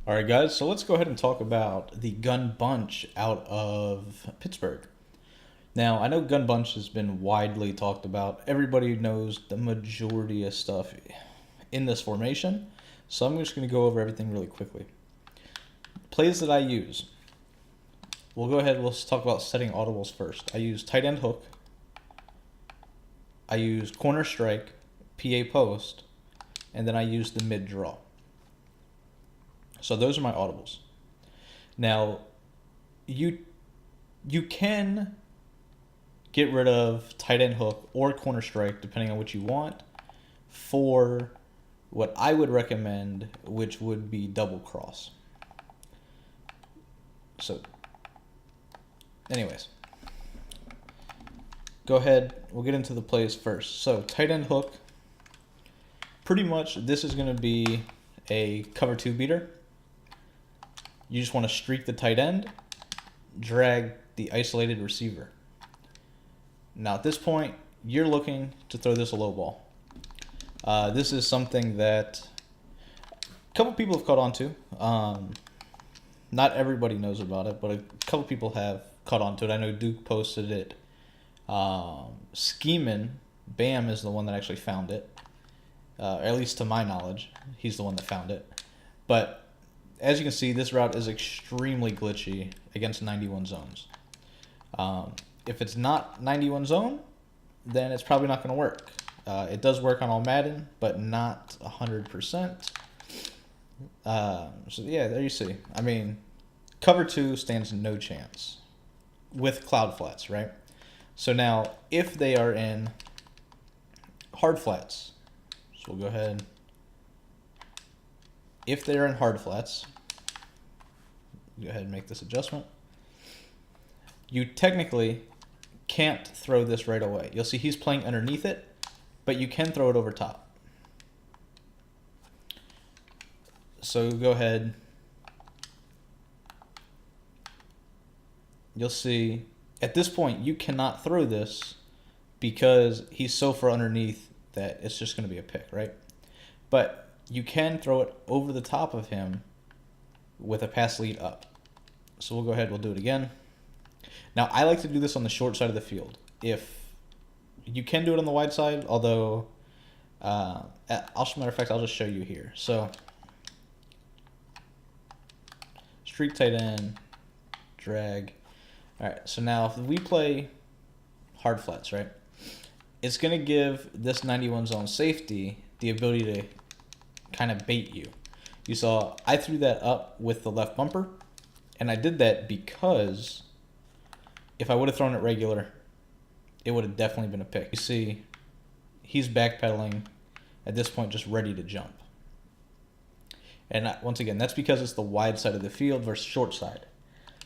All right, guys, so let's go ahead and talk about the gun bunch out of Pittsburgh. Now, I know gun bunch has been widely talked about. Everybody knows the majority of stuff in this formation, so I'm just going to go over everything really quickly. Plays that I use. We'll go ahead, let's talk about setting audibles first. I use tight end hook. I use corner strike, PA post, and then I use the mid draw. So those are my audibles. Now, you can get rid of tight end hook or corner strike depending on what you want for what I would recommend, which would be double cross. So, anyways, go ahead. We'll get into the plays first. So tight end hook. Pretty much, this is going to be a cover two beater. You just want to streak the tight end, drag the isolated receiver. Now at this point, you're looking to throw this a low ball. This is something that a couple people have caught on to. Not everybody knows about it, but a couple people have caught on to it. I know Duke posted it. Scheeman, Bam is the one that actually found it. At least to my knowledge, he's the one that found it. But as you can see, this route is extremely glitchy against 91 zones. If it's not 91 zone, then it's probably not going to work. It does work on all Madden, but not 100%. So yeah, there you see. I mean, cover two stands no chance with cloud flats, right? So now, if they are in hard flats, so we'll go ahead. If they're in hard flats, go ahead and make this adjustment. You technically can't throw this right away. You'll see he's playing underneath it, but you can throw it over top. So go ahead. You'll see at this point you cannot throw this because he's so far underneath that it's just going to be a pick, right? But you can throw it over the top of him with a pass lead up. So we'll go ahead, we'll do it again. Now, I like to do this on the short side of the field. If you can do it on the wide side, although, matter of fact, I'll just show you here. So, streak tight end, drag. All right, so now if we play hard flats, right, it's going to give this 91 zone safety the ability to kind of bait you. You saw I threw that up with the left bumper, and I did that because if I would have thrown it regular, it would have definitely been a pick. You see, he's backpedaling at this point, just ready to jump. And once again, that's because it's the wide side of the field versus short side.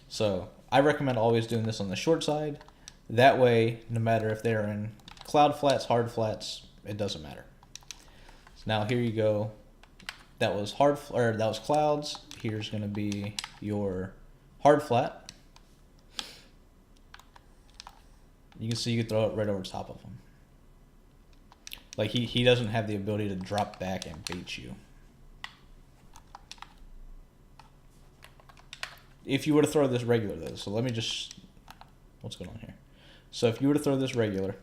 So I recommend always doing this on the short side. That way, no matter if they're in cloud flats, hard flats, it doesn't matter. So now here you go. That was that was clouds. Here's going to be your hard flat. You can see you can throw it right over top of him. Like he doesn't have the ability to drop back and bait you. If you were to throw this regular though, so let me just, what's going on here? So if you were to throw this regular,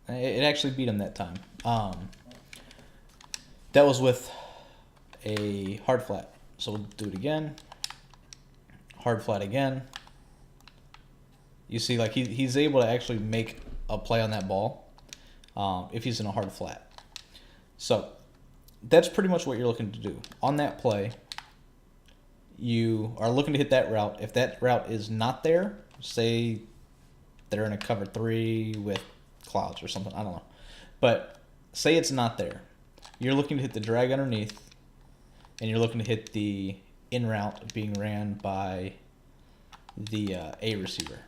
it actually beat him that time. That was with a hard flat. So we'll do it again. Hard flat again. You see, like he's able to actually make a play on that ball if he's in a hard flat. So that's pretty much what you're looking to do. On that play, you are looking to hit that route. If that route is not there, say they're in a cover three with clouds or something, I don't know. But say it's not there. You're looking to hit the drag underneath, and you're looking to hit the in route being ran by the A receiver.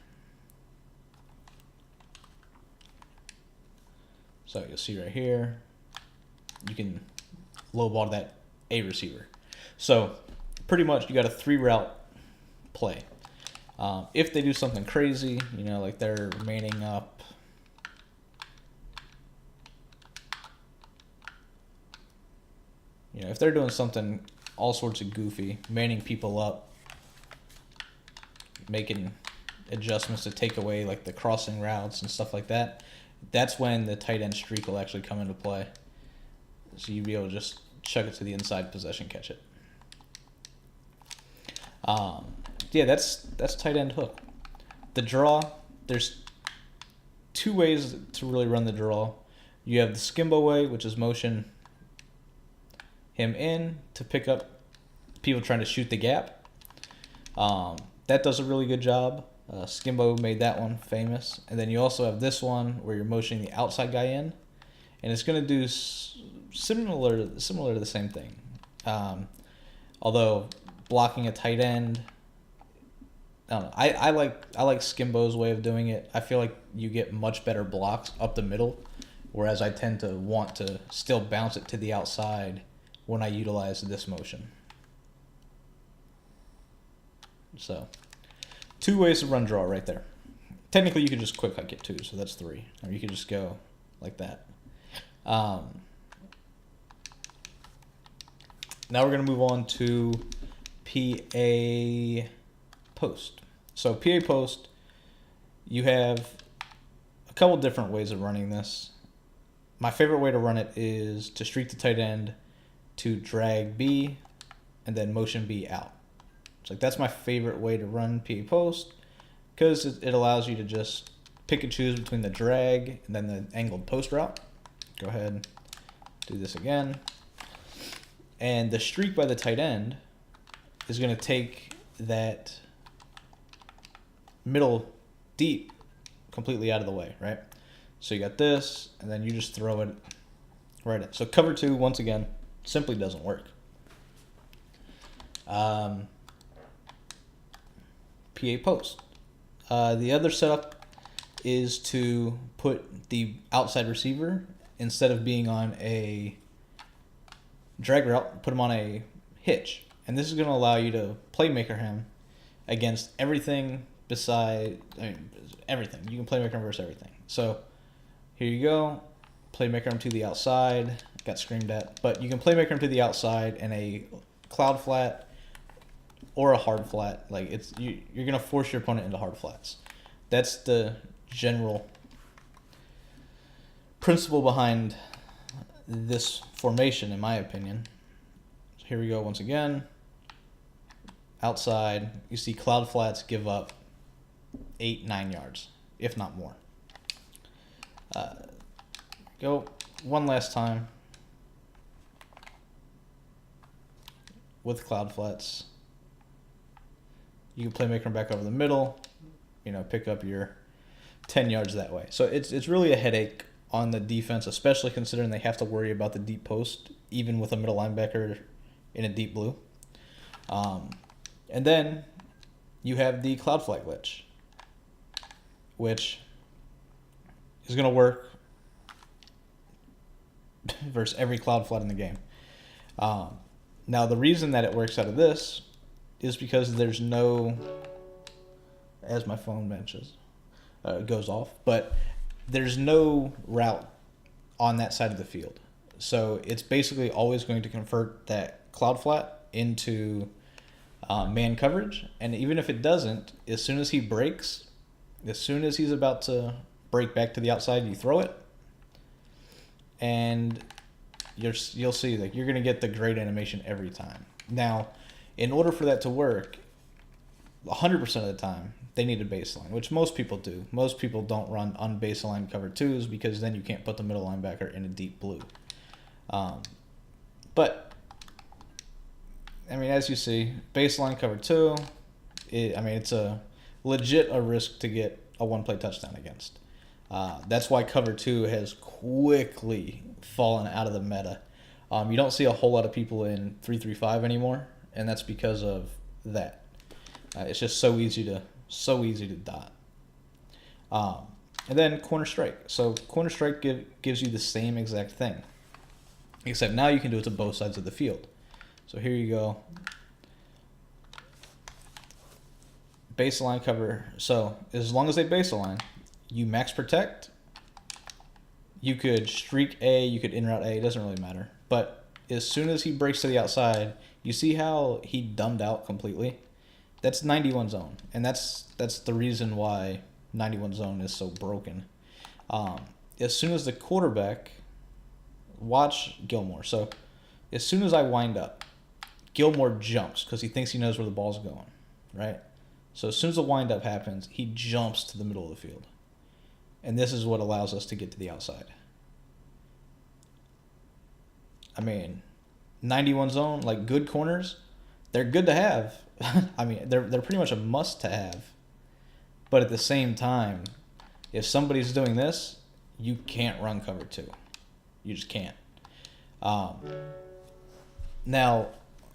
So you'll see right here, you can low ball that A receiver. So pretty much you got a 3-route play. If they do something crazy, you know, like they're manning up, You know, if they're doing something all sorts of goofy, manning people up, making adjustments to take away like the crossing routes and stuff like that, that's when the tight end streak will actually come into play. So you'll be able to just chuck it to the inside possession, catch it. Yeah, that's tight end hook. The draw, there's two ways to really run the draw. You have the skimbo way, which is motion him in to pick up people trying to shoot the gap. That does a really good job. Skimbo made that one famous. And then you also have this one where you're motioning the outside guy in, and it's going to do similar to the same thing. Although blocking a tight end, I don't know. I like Skimbo's way of doing it. I feel like you get much better blocks up the middle, whereas I tend to want to still bounce it to the outside when I utilize this motion. So, two ways to run draw right there. Technically, you could just quick hike it too, so that's 3. Or you could just go like that. Now we're going to move on to PA post. So PA post, you have a couple different ways of running this. My favorite way to run it is to streak the tight end, to drag B, and then motion B out. So that's my favorite way to run PA post, because it allows you to just pick and choose between the drag and then the angled post route. Go ahead, do this again. And the streak by the tight end is going to take that middle deep completely out of the way, right? So you got this, and then you just throw it right in. So cover 2, once again, simply doesn't work. PA post. The other setup is to put the outside receiver, instead of being on a drag route, put him on a hitch. And this is going to allow you to playmaker him against everything everything. You can playmaker him versus everything. So here you go. Playmaker him to the outside. Got screamed at. But you can playmaker him to the outside in a cloud flat or a hard flat. Like you're going to force your opponent into hard flats. That's the general principle behind this formation, in my opinion. So here we go once again. Outside, you see cloud flats give up 8-9 yards, if not more. Go one last time with cloud flats. You can playmaker them back over the middle, pick up your 10 yards that way. So it's really a headache on the defense, especially considering they have to worry about the deep post, even with a middle linebacker in a deep blue. And then you have the cloud flat glitch, which is going to work versus every cloud flat in the game. Now, the reason that it works out of this is because there's no, as my phone goes off, but there's no route on that side of the field. So it's basically always going to convert that cloud flat into man coverage. And even if it doesn't, as soon as he breaks, as soon as he's about to break back to the outside, you throw it. And you'll see that you're going to get the great animation every time. Now, in order for that to work, 100% of the time, they need a baseline, which most people do. Most people don't run unbaseline cover 2s because then you can't put the middle linebacker in a deep blue. But, as you see, baseline cover 2, it's a legit risk to get a one-play touchdown against. That's why cover 2 has quickly fallen out of the meta. You don't see a whole lot of people in 3-3-5 anymore, and that's because of that. It's just so easy to dot. And then corner strike. So corner strike gives you the same exact thing, except now you can do it to both sides of the field. So here you go. Baseline cover. So as long as they baseline, you max protect. You could streak A, you could in route A, it doesn't really matter. But as soon as he breaks to the outside, you see how he dumbed out completely? That's 91 zone, and that's the reason why 91 zone is so broken. As soon as the quarterback, watch Gilmore. So as soon as I wind up, Gilmore jumps because he thinks he knows where the ball's going, right? So as soon as the wind up happens, he jumps to the middle of the field. And this is what allows us to get to the outside. I mean, 91 zone, like good corners, they're good to have. I mean, they're pretty much a must to have. But at the same time, if somebody's doing this, you can't run cover 2. You just can't. Now,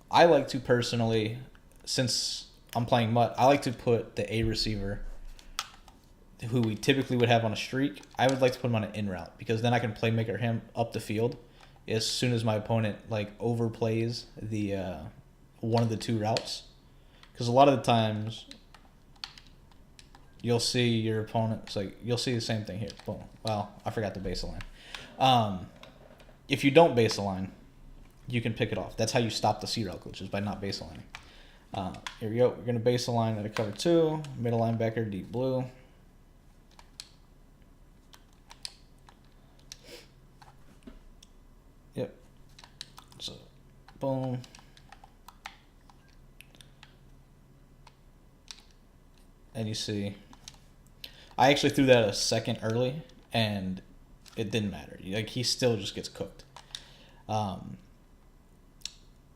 I like to personally, since I'm playing Mutt, I like to put the A receiver, who we typically would have on a streak, I would like to put him on an in route because then I can playmaker him up the field as soon as my opponent like overplays the one of the 2 routes. Because a lot of the times you'll see your opponent's like you'll see the same thing here. Boom. Well, I forgot to base the line. If you don't base the line, you can pick it off. That's how you stop the C route glitches, by not base the line. Here we go. We're gonna base the line at a cover 2, middle linebacker, deep blue. Yep. So, boom. And you see, I actually threw that a second early, and it didn't matter. Like, he still just gets cooked.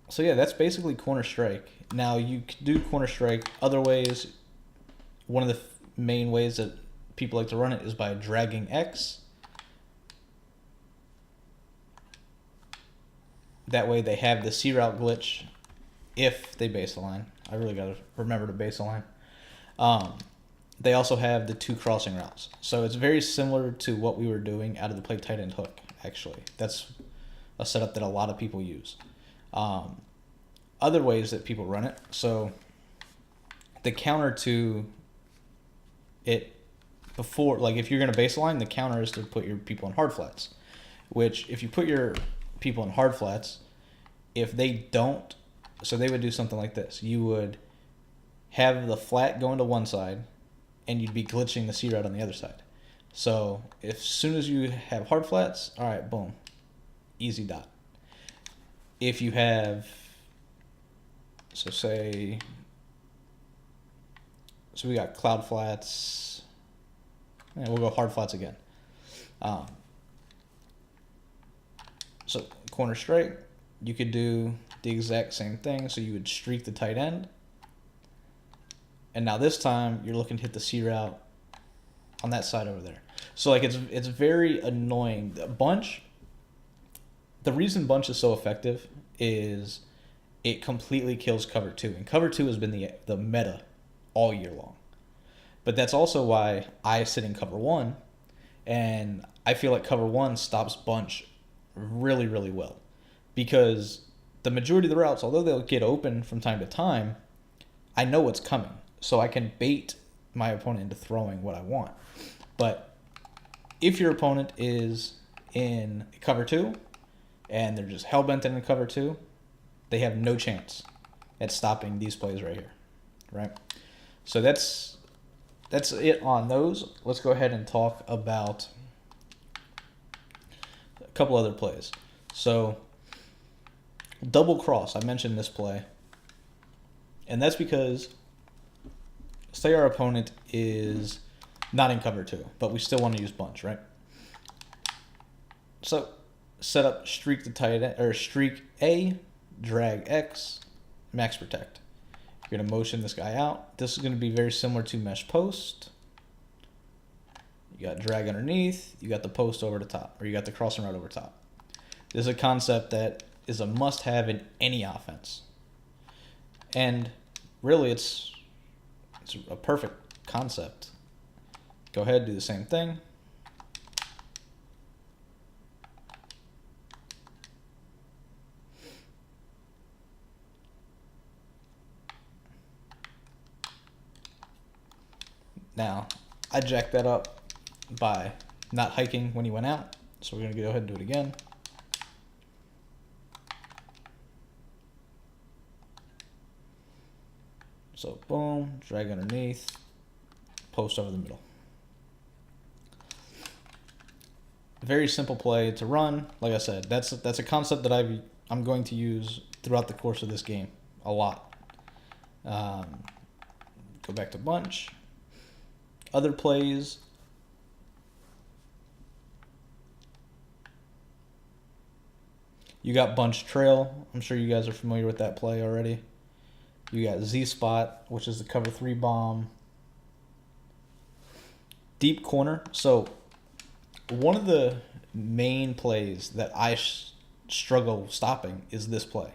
So yeah, that's basically corner strike. Now you can do corner strike other ways. One of the main ways that people like to run it is by dragging X. That way they have the C route glitch if they base the line. I really got to remember to base the line. They also have the 2 crossing routes. So it's very similar to what we were doing out of the play tight end hook, actually. That's a setup that a lot of people use. Other ways that people run it. So the counter to it before, like if you're going to base the line, the counter is to put your people in hard flats. Which if you put your people in hard flats, if they don't, so they would do something like this. You would have the flat going to one side, and you'd be glitching the C route on the other side. So as soon as you have hard flats, all right, boom, easy dot. If you have, so we got cloud flats, and we'll go hard flats again. So corner straight, you could do the exact same thing. So you would streak the tight end. And now this time you're looking to hit the C route on that side over there. So like it's very annoying. The reason bunch is so effective is it completely kills cover 2. And cover 2 has been the meta all year long. But that's also why I sit in cover 1, and I feel like cover 1 stops bunch really, really well. Because the majority of the routes, although they'll get open from time to time, I know what's coming. So I can bait my opponent into throwing what I want. But if your opponent is in cover 2 and they're just hell-bent in cover 2, they have no chance at stopping these plays right here, right? So that's it on those. Let's go ahead and talk about a couple other plays. So double cross, I mentioned this play. And that's because, say our opponent is not in cover 2, but we still want to use bunch, right? So set up streak the tight end, or streak A, drag X, max protect. You're going to motion this guy out. This is going to be very similar to mesh post. You got drag underneath, you got the post over the top, or you got the crossing route over top. This is a concept that is a must-have in any offense. And really, it's a perfect concept. Go ahead, do the same thing. Now, I jacked that up by not hiking when he went out, so we're going to go ahead and do it again. So boom, drag underneath, post over the middle. Very simple play to run. Like I said, that's a concept that I'm going to use throughout the course of this game a lot. Go back to bunch. Other plays. You got bunch trail. I'm sure you guys are familiar with that play already. You got Z spot, which is the cover 3 bomb. Deep corner. So one of the main plays that I struggle stopping is this play.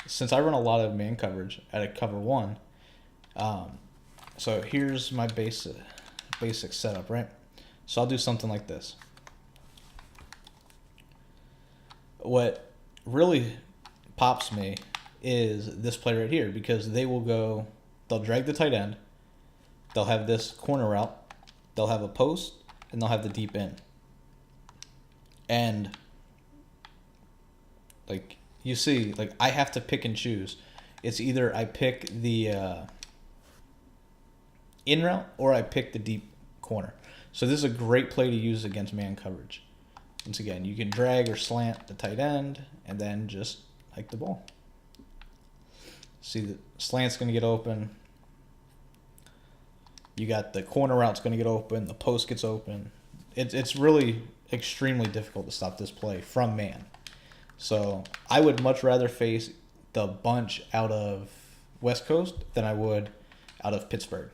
Since I run a lot of man coverage at a cover 1, so here's my basic setup, right? So I'll do something like this. What really pops me is this play right here, because they'll drag the tight end, they'll have this corner route, they'll have a post, and they'll have the deep end. And like you see, like I have to pick and choose. It's either I pick the in route or I pick the deep corner. So this is a great play to use against man coverage. Once again, you can drag or slant the tight end and then just hike the ball. See, the slant's going to get open. You got the corner route's going to get open. The post gets open. It's really extremely difficult to stop this play from man. So I would much rather face the bunch out of West Coast than I would out of Pittsburgh.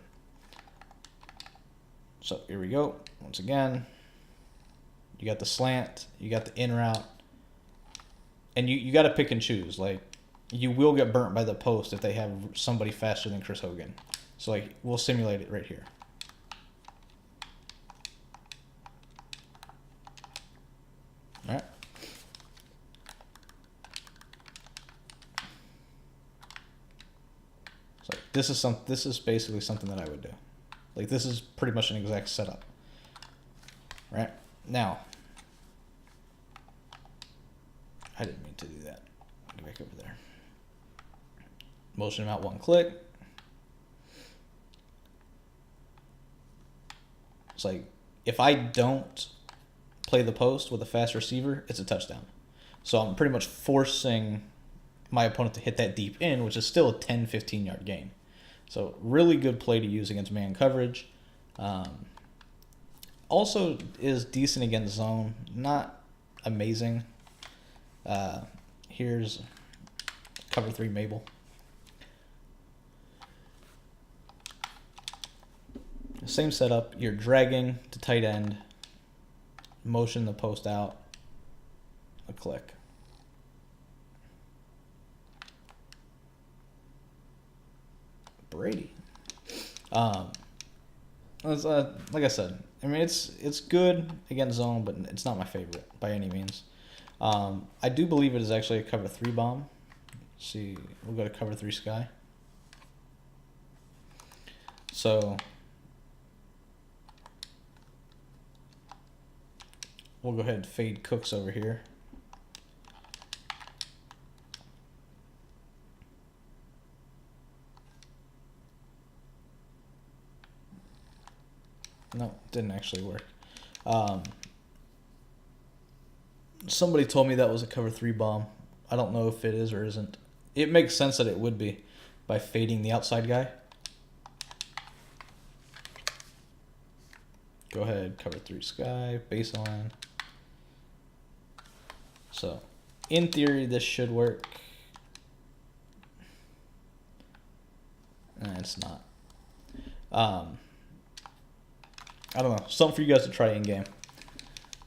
So here we go. Once again, you got the slant, you got the in route, and you got to pick and choose. Like, you will get burnt by the post if they have somebody faster than Chris Hogan. So like, we'll simulate it right here. All right. So this is basically something that I would do. Like, this is pretty much an exact setup. Right? Now, I didn't mean to do that. Get back over there. Motion him out 1 click. It's like, if I don't play the post with a fast receiver, it's a touchdown. So I'm pretty much forcing my opponent to hit that deep in, which is still a 10, 15-yard gain. So really good play to use against man coverage. Also is decent against zone. Not amazing. Here's cover 3 Mabel. Same setup. You're dragging to tight end. Motion the post out. A click. Brady. Like I said, I mean, it's good against zone, but it's not my favorite by any means. I do believe it is actually a cover 3 bomb. Let's see, we'll go to cover 3 sky. So we'll go ahead and fade Cooks over here. No, didn't actually work. Somebody told me that was a cover 3 bomb. I don't know if it is or isn't. It makes sense that it would be by fading the outside guy. Go ahead, cover 3 sky, baseline. So, in theory, this should work. It's not. I don't know. Something for you guys to try in game.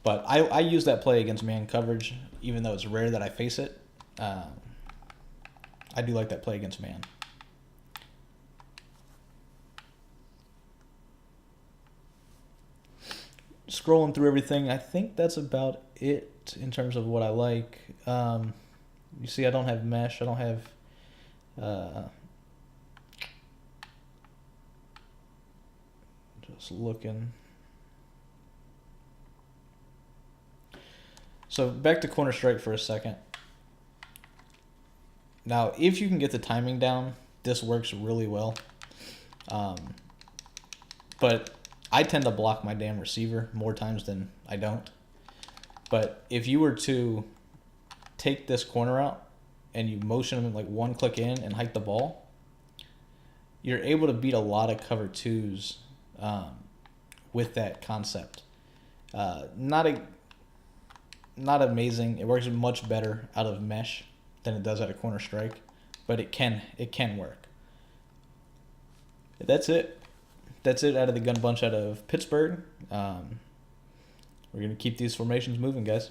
But I use that play against man coverage, even though it's rare that I face it. I do like that play against man. Scrolling through everything, I think that's about it in terms of what I like. You see, I don't have mesh. I don't have... just looking. So back to corner strike for a second. Now, if you can get the timing down, this works really well. But I tend to block my damn receiver more times than I don't. But if you were to take this corner out and you motion him like one click in and hike the ball, you're able to beat a lot of cover twos with that concept. Not amazing. It works much better out of mesh than it does out of corner strike, but it can work. That's it. That's it out of the gun bunch out of Pittsburgh. We're gonna keep these formations moving, guys.